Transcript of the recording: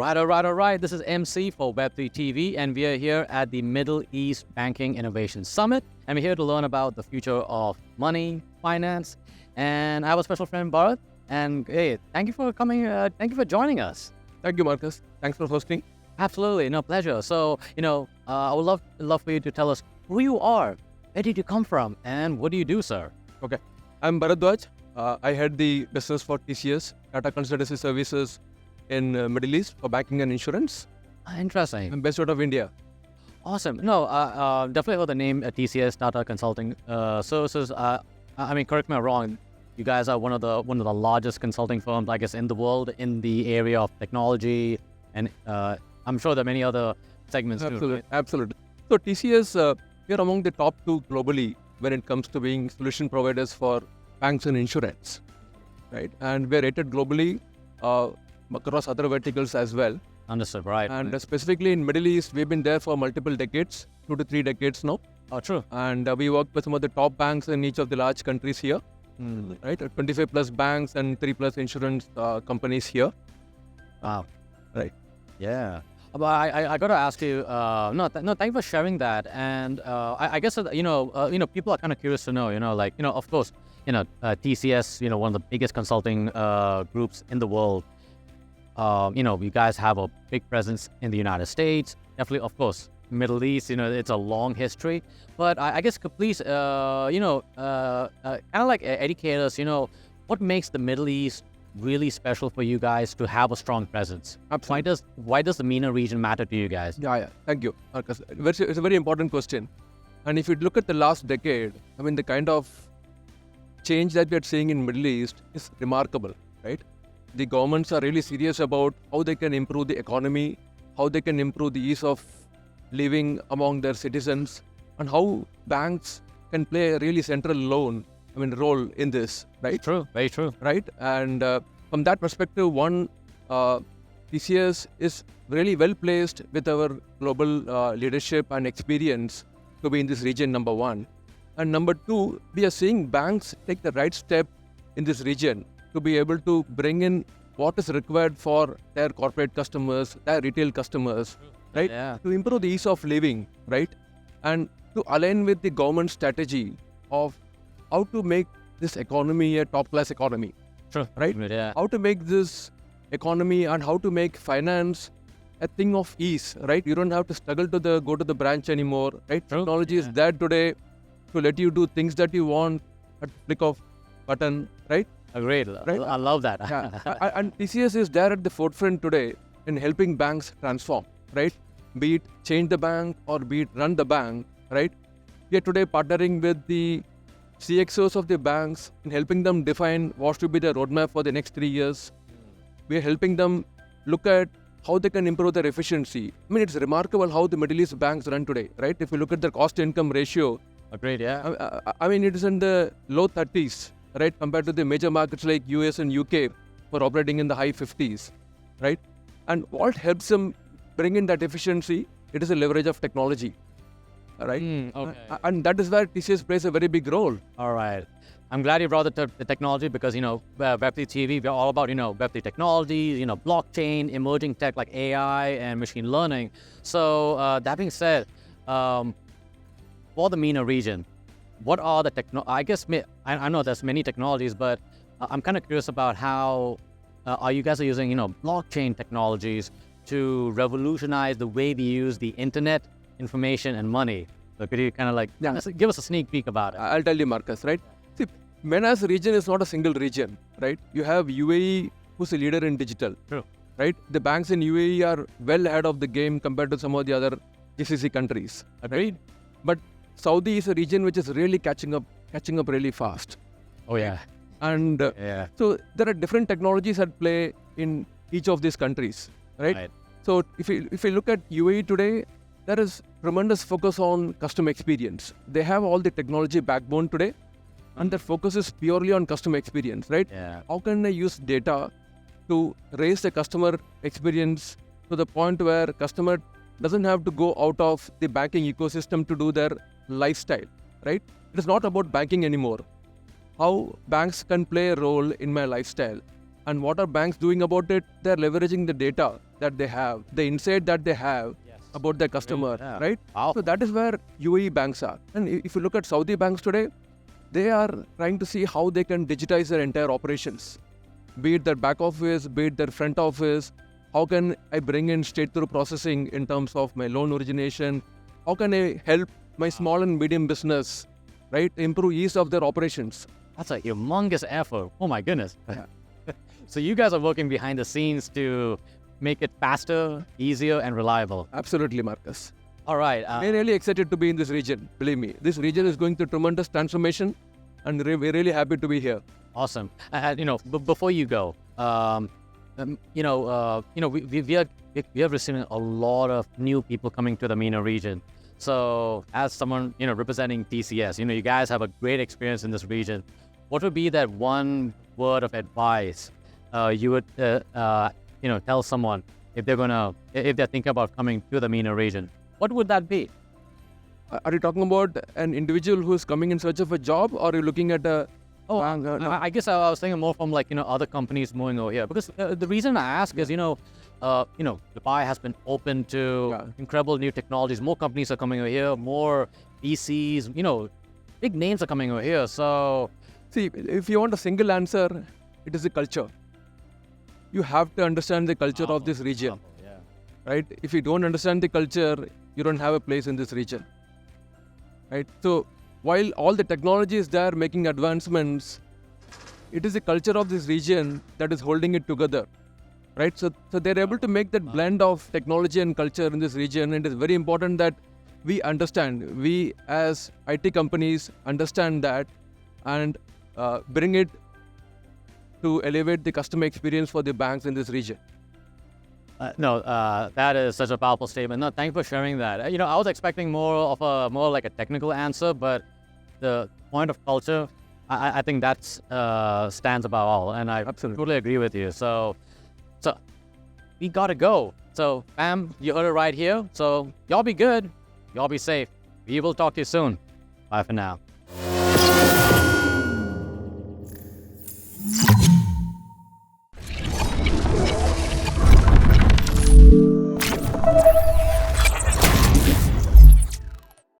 All right. This is MC for Web3 TV, and we are here at the Middle East Banking Innovation Summit, and we're here to learn about the future of money, finance, and I have a special friend, Bharat, and hey, thank you for coming, thank you for joining us. Thank you, Marcus. Thanks for hosting. Absolutely, no pleasure. So, I would love for you to tell us who you are, where did you come from, and what do you do, sir? Okay. I'm Bharadwaj. I head the business for TCS, Tata Consultancy Services in Middle East for banking and insurance. Interesting. I'm based out of India. Awesome. No, definitely heard the name TCS, Tata Consulting Services. I mean, correct me if I'm wrong. You guys are one of the largest consulting firms, I guess, in the world in the area of technology, and I'm sure there are many other segments Absolutely. too. Right? Absolutely. So TCS, we are among the top 2 globally when it comes to being solution providers for banks and insurance, right? And we're rated globally across other verticals as well. Understood, right? And specifically in Middle East, we've been there for multiple decades, 2 to 3 decades now. Oh, true. And we work with some of the top banks in each of the large countries here, right? 25 plus banks and 3 plus insurance companies here. Wow. Right. Yeah. But I got to ask you. Thank you for sharing that. And I guess people are kind of curious to know. Of course, TCS, one of the biggest consulting groups in the world. You guys have a big presence in the United States. Definitely, of course, Middle East. It's a long history. But I guess could please, kind of like educate us. What makes the Middle East really special for you guys to have a strong presence? Absolutely. Why does the MENA region matter to you guys? Yeah. Thank you, Marcus. It's a very important question. And if you look at the last decade, I mean, the kind of change that we are seeing in Middle East is remarkable, right? The governments are really serious about how they can improve the economy, how they can improve the ease of living among their citizens, and how banks can play a really central role in this, right? True, very true. Right? And from that perspective, TCS is really well placed with our global leadership and experience to be in this region, number one. And number two, we are seeing banks take the right step in this region to be able to bring in what is required for their corporate customers, their retail customers, right? Yeah. To improve the ease of living, right? And to align with the government strategy of how to make this economy a top-class economy, True. right? Yeah. How to make this economy and how to make finance a thing of ease, right? You don't have to struggle to go to the branch anymore, right? True. Technology is there today to let you do things that you want at click of button, right? Agreed. Right? I love that. Yeah. And TCS is there at the forefront today in helping banks transform, right? Be it change the bank or be it run the bank, right? We are today partnering with the CXOs of the banks in helping them define what should be the roadmap for the next 3 years. We are helping them look at how they can improve their efficiency. I mean, it's remarkable how the Middle East banks run today, right? If you look at their cost-to-income ratio, Agreed. Yeah. I mean, it is in the low 30s, right? Compared to the major markets like US and UK for operating in the high 50s, right? And what helps them bring in that efficiency, it is a leverage of technology, right? Okay. And that is where TCS plays a very big role. All right. I'm glad you brought the technology because, Web3 TV, we're all about, Web3 technology, blockchain, emerging tech like AI and machine learning. So that being said, for the MENA region, what are the I guess, I know there's many technologies, but I'm kind of curious about how are you guys using, blockchain technologies to revolutionize the way we use the internet, information, and money. So could you kind of give us a sneak peek about it? I'll tell you, Marcus, right? See, MENA's region is not a single region, right? You have UAE, who's a leader in digital. True. Right? The banks in UAE are well ahead of the game compared to some of the other GCC countries. Agreed. But Saudi is a region which is really catching up really fast. Oh yeah. And so there are different technologies at play in each of these countries, right? So if you look at UAE today, there is tremendous focus on customer experience. They have all the technology backbone today, and their focus is purely on customer experience, right? Yeah. How can they use data to raise the customer experience to the point where customer doesn't have to go out of the banking ecosystem to do their lifestyle, right? It is not about banking anymore. How banks can play a role in my lifestyle. And what are banks doing about it? They're leveraging the data that they have, the insight that they have about their customer, Yeah. right? Wow. So that is where UAE banks are. And if you look at Saudi banks today, they are trying to see how they can digitize their entire operations, be it their back office, be it their front office. How can I bring in straight-through processing in terms of my loan origination? How can I help my small and medium business, right, improve ease of their operations? That's a humongous effort. Oh my goodness. Yeah. So you guys are working behind the scenes to make it faster, easier, and reliable. Absolutely, Marcus. All right. We're really excited to be in this region. Believe me, this region is going through tremendous transformation, and we're really happy to be here. Awesome. Before you go, we are receiving a lot of new people coming to the MENA region. So, as someone representing TCS, you guys have a great experience in this region. What would be that one word of advice you would tell someone if they're thinking about coming to the MENA region? What would that be? Are you talking about an individual who is coming in search of a job, or are you looking at a Oh, bank? No. I guess I was thinking more from other companies moving over here, because the reason I ask is Dubai has been open to incredible new technologies. More companies are coming over here. More VCs, big names are coming over here. So See, if you want a single answer, it is the culture. You have to understand the culture of this region, right? If you don't understand the culture, you don't have a place in this region, right? So while all the technology is there making advancements, it is the culture of this region that is holding it together, right? So they're able to make that blend of technology and culture in this region. And it is very important that we understand, we as IT companies understand that and bring it to elevate the customer experience for the banks in this region. That is such a powerful statement. No, thank you for sharing that. I was expecting more like a technical answer, but the point of culture, I think that's stands above all, and I totally agree with you. So we gotta go. So, fam, you heard it right here. So y'all be good, y'all be safe. We will talk to you soon. Bye for now.